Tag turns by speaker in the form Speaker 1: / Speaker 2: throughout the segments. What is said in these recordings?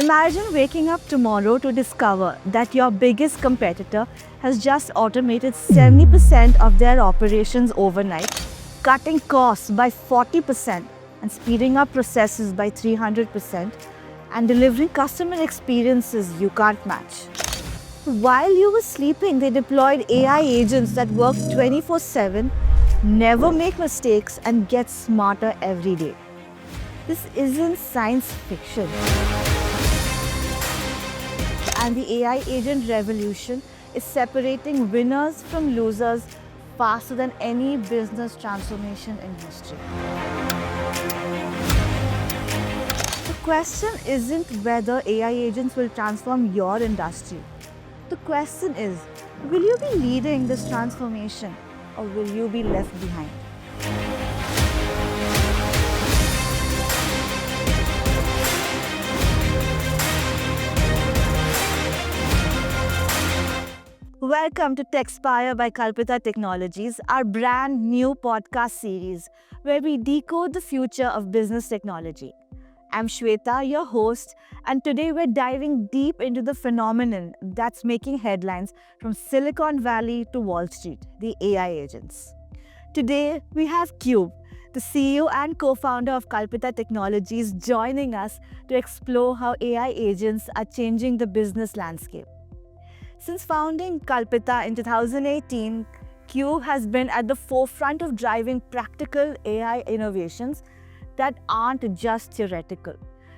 Speaker 1: Imagine waking up tomorrow to discover that your biggest competitor has just automated 70% of their operations overnight, cutting costs by 40% and speeding up processes by 300% and delivering customer experiences you can't match. While you were sleeping, they deployed AI agents that work 24/7, never make mistakes, and get smarter every day. This isn't science fiction. And the AI agent revolution is separating winners from losers faster than any business transformation in history. The question isn't whether AI agents will transform your industry. The question is, will you be leading this transformation or will you be left behind? Welcome to TechSpire by Kalpita Technologies, our brand new podcast series where we decode the future of business technology. I'm Sweta, your host, and today we're diving deep into the phenomenon that's making headlines from Silicon Valley to Wall Street, the AI agents. Today, we have Kube, the CEO and co-founder of Kalpita Technologies, joining us to explore how AI agents are changing the business landscape. Since founding Kalpita in 2018, Kube has been at the forefront of driving practical AI innovations that aren't just theoretical.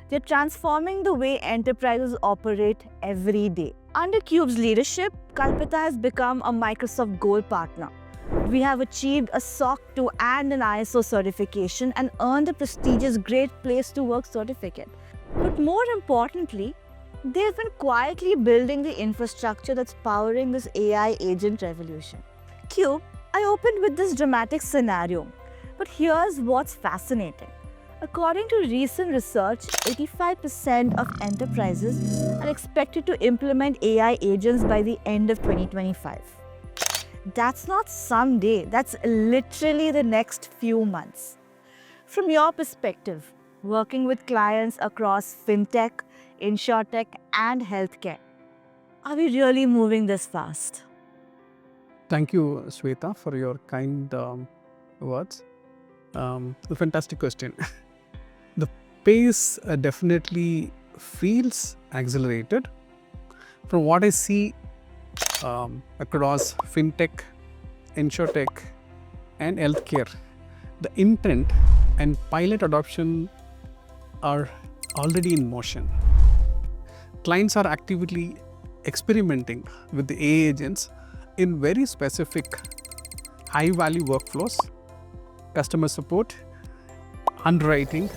Speaker 1: They're transforming the way enterprises operate every day. Under Kube's leadership, Kalpita has become a Microsoft Gold partner. We have achieved a SOC 2 and an ISO certification and earned the prestigious Great Place to Work certificate. But more importantly, they've been quietly building the infrastructure that's powering this AI agent revolution. Kube, I opened with this dramatic scenario, but here's what's fascinating. According to recent research, 85% of enterprises are expected to implement AI agents by the end of 2025. That's not someday, that's literally the next few months. From your perspective, working with clients across Fintech, Insurtech, and healthcare, are we really moving this fast?
Speaker 2: Thank you, Sweta, for your kind words. A fantastic question. The pace definitely feels accelerated. From what I see across Fintech, Insurtech, and healthcare, the intent and pilot adoption are already in motion. Clients are actively experimenting with the AI agents in very specific high-value workflows, customer support, underwriting,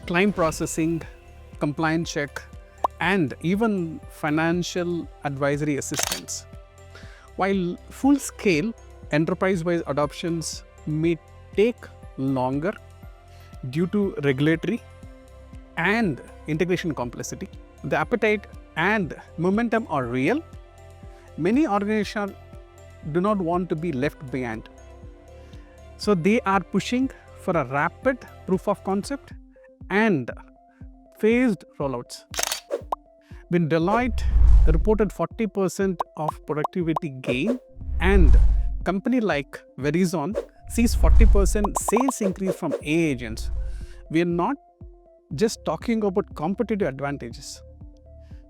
Speaker 2: claim processing, compliance check, and even financial advisory assistance. While full-scale enterprise-wide adoptions may take longer due to regulatory and integration complexity, the appetite and momentum are real. Many organizations do not want to be left behind. So they are pushing for a rapid proof of concept and phased rollouts. When Deloitte reported 40% of productivity gain and company like Verizon sees 40% sales increase from AI agents, we are not just talking about competitive advantages.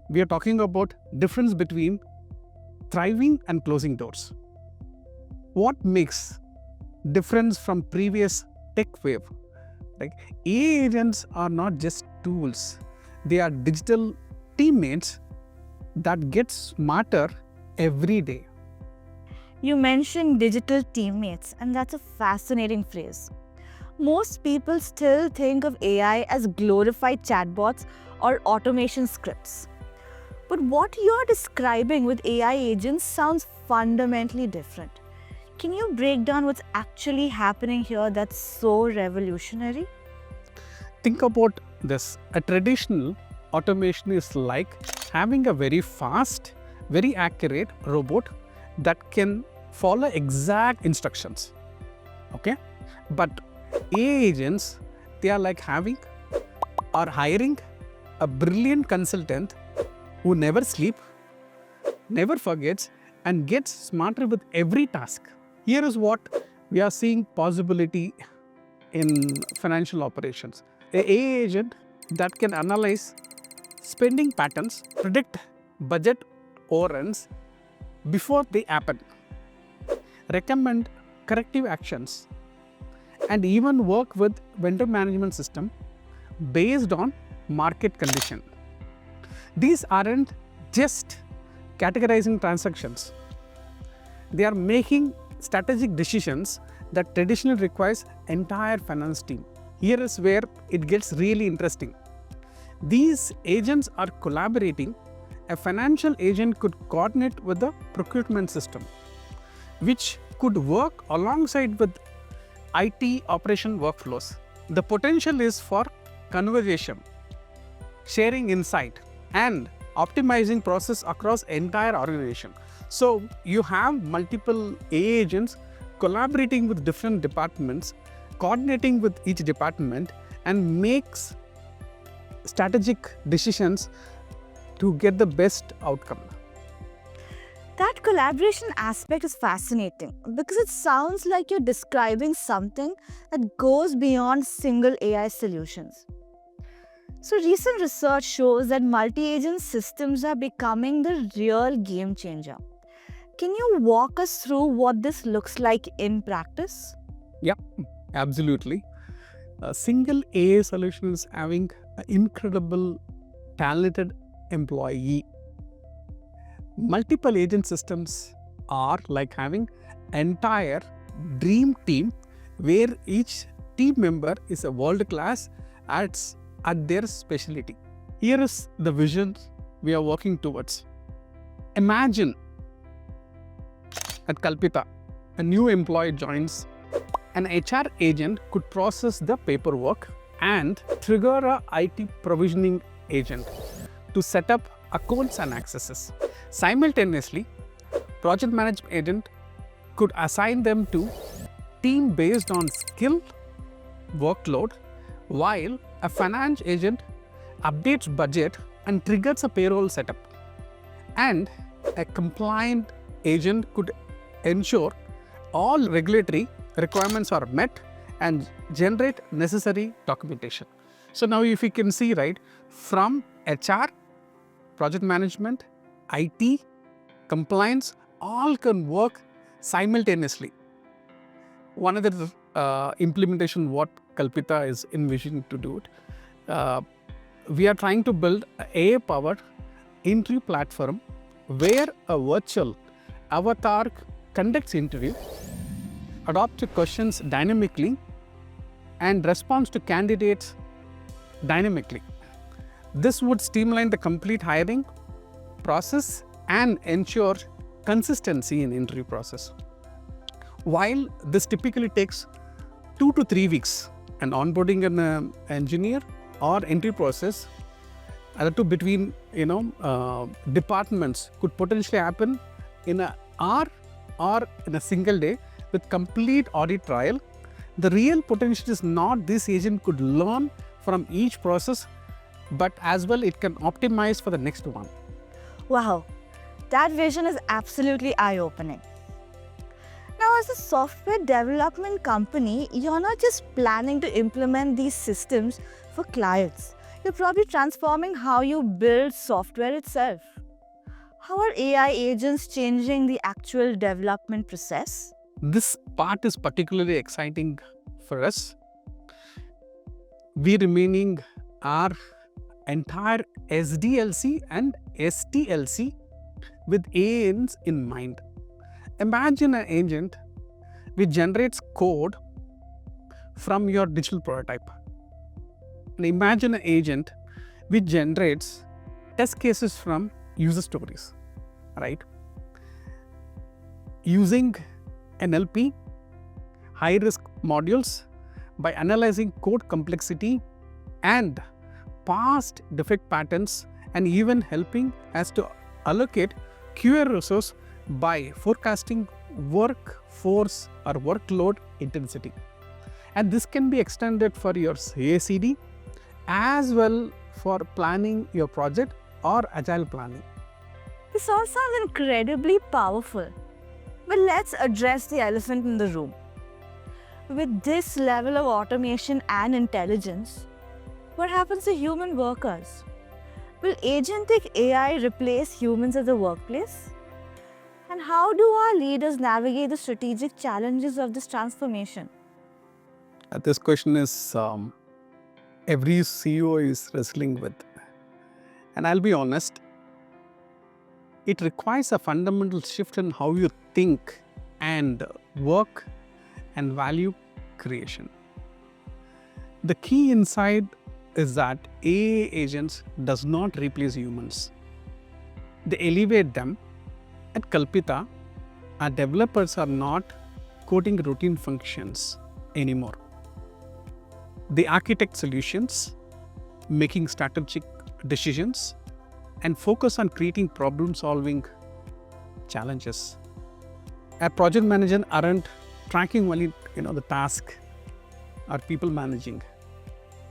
Speaker 2: We are talking about difference between thriving and closing doors. What makes difference from previous tech wave? Like, AI agents are not just tools. They are digital teammates that get smarter every day.
Speaker 1: You mentioned digital teammates, and that's a fascinating phrase. Most people still think of AI as glorified chatbots or automation scripts. But what you're describing with AI agents sounds fundamentally different. Can you break down what's actually happening here that's so revolutionary?
Speaker 2: Think about this. A traditional automation is like having a very fast, very accurate robot that can follow exact instructions. Okay? But AI agents, they are like having or hiring a brilliant consultant who never sleeps, never forgets, and gets smarter with every task. Here is what we are seeing possibility in financial operations. A AI agent that can analyze spending patterns, predict budget overruns before they happen, recommend corrective actions, and even work with vendor management system based on market condition. These aren't just categorizing transactions. They are making strategic decisions that traditionally requires entire finance team. Here is where it gets really interesting. These agents are collaborating. A financial agent could coordinate with the procurement system, which could work alongside with IT operation workflows. The potential is for conversation, sharing insight, and optimizing process across entire organization. So you have multiple AI agents collaborating with different departments, coordinating with each department, and makes strategic decisions to get the best outcome.
Speaker 1: That collaboration aspect is fascinating because it sounds like you're describing something that goes beyond single AI solutions. So, recent research shows that multi-agent systems are becoming the real game changer. Can you walk us through what this looks like in practice?
Speaker 2: Yeah, absolutely. A single AI solution is having an incredible, talented employee. Multiple agent systems are like having entire dream team where each team member is a world class at their specialty. Here is the vision we are working towards. Imagine at Kalpita, a new employee joins. An HR agent could process the paperwork and trigger a IT provisioning agent to set up accounts and accesses. Simultaneously, project management agent could assign them to team based on skill, workload, while a finance agent updates budget and triggers a payroll setup. And a compliant agent could ensure all regulatory requirements are met and generate necessary documentation. So now if you can see, right, from HR, project management, IT, compliance, all can work simultaneously. One other implementation what Kalpita is envisioning to do it. We are trying to build an AI-powered interview platform where a virtual avatar conducts interview, adopts questions dynamically, and responds to candidates dynamically. This would streamline the complete hiring process and ensure consistency in interview process. While this typically takes 2 to 3 weeks, and onboarding an engineer or entry process between departments could potentially happen in an hour or in a single day with complete audit trial. The real potential is not this agent could learn from each process, but as well it can optimize for the next one.
Speaker 1: Wow, that vision is absolutely eye-opening. Now, as a software development company, you're not just planning to implement these systems for clients. You're probably transforming how you build software itself. How are AI agents changing the actual development process?
Speaker 2: This part is particularly exciting for us. We remaining our entire SDLC and STLC with ANs in mind. Imagine an agent which generates code from your digital prototype. And imagine an agent which generates test cases from user stories, right? Using NLP, high-risk modules, by analyzing code complexity and past defect patterns, and even helping us to allocate QA resource by forecasting workforce or workload intensity. And this can be extended for your CI/CD as well for planning your project or agile planning.
Speaker 1: This all sounds incredibly powerful. But let's address the elephant in the room. With this level of automation and intelligence, what happens to human workers? Will Agentic AI replace humans at the workplace? And how do our leaders navigate the strategic challenges of this transformation?
Speaker 2: This question is every CEO is wrestling with. And I'll be honest, it requires a fundamental shift in how you think and work and value creation. The key insight is that AI agents does not replace humans. They elevate them. At Kalpita, our developers are not coding routine functions anymore. They architect solutions, making strategic decisions, and focus on creating problem-solving challenges. Our project managers aren't tracking only the task or people managing.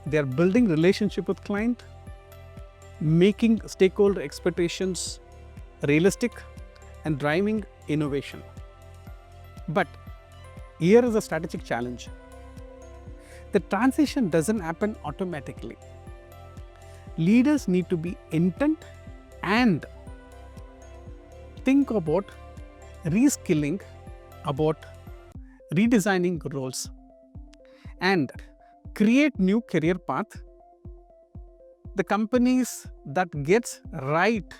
Speaker 2: They are building relationship with client, making stakeholder expectations realistic, and driving innovation. But here is a strategic challenge. The transition doesn't happen automatically. Leaders need to be intent and think about reskilling, about redesigning roles, and create new career path. The companies that gets right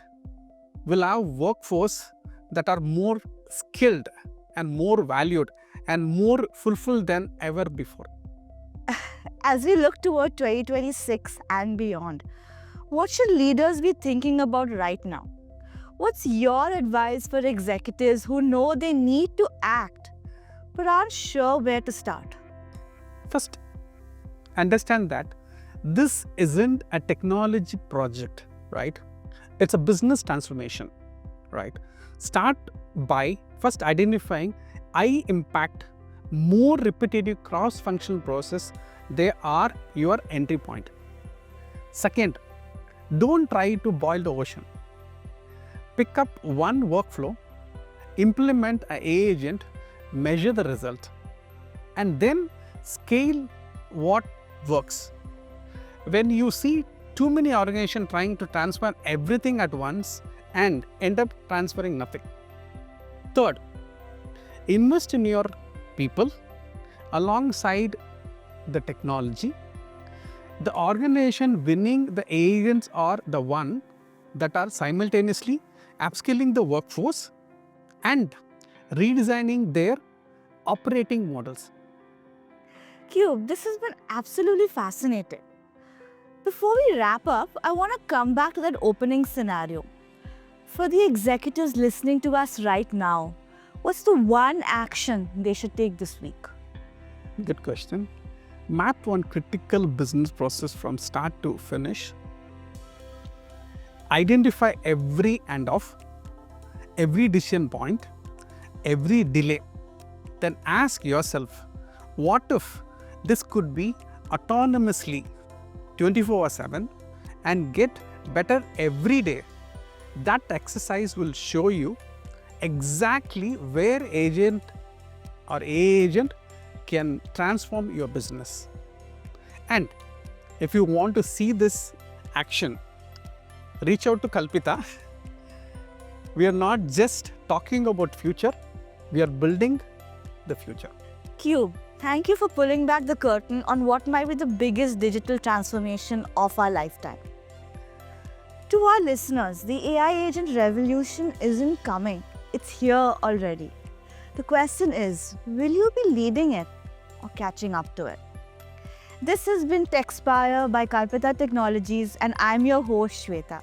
Speaker 2: will have workforce that are more skilled and more valued and more fulfilled than ever before.
Speaker 1: As we look toward 2026 and beyond, what should leaders be thinking about right now? What's your advice for executives who know they need to act but aren't sure where to start?
Speaker 2: First, understand that this isn't a technology project, right? It's a business transformation, right? Start by first identifying high impact, more repetitive cross-functional process. They are your entry point. Second, don't try to boil the ocean. Pick up one workflow, implement an AI agent, measure the result, and then scale what works. When you see too many organizations trying to transfer everything at once and end up transferring nothing. Third, invest in your people alongside the technology. The organization winning the agents are the one that are simultaneously upskilling the workforce and redesigning their operating models.
Speaker 1: Kube, this has been absolutely fascinating. Before we wrap up, I want to come back to that opening scenario. For the executives listening to us right now, what's the one action they should take this week?
Speaker 2: Good question. Map one critical business process from start to finish. Identify every handoff, every decision point, every delay. Then ask yourself, what if this could be autonomously 24/7 and get better every day? That exercise will show you exactly where agent or AI agent can transform your business. And if you want to see this action, reach out to Kalpita. We are not just talking about future, we are building the future.
Speaker 1: Kube, thank you for pulling back the curtain on what might be the biggest digital transformation of our lifetime. To our listeners, the AI agent revolution isn't coming, it's here already. The question is, will you be leading it or catching up to it? This has been TechSpire by Kalpita Technologies, and I'm your host Sweta.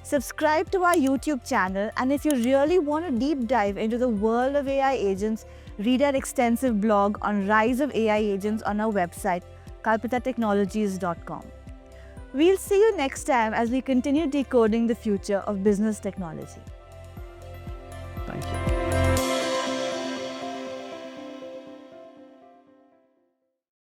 Speaker 1: Subscribe to our YouTube channel, and if you really want to deep dive into the world of AI agents, read our extensive blog on rise of AI agents on our website, kalpitatechnologies.com. We'll see you next time as we continue decoding the future of business technology.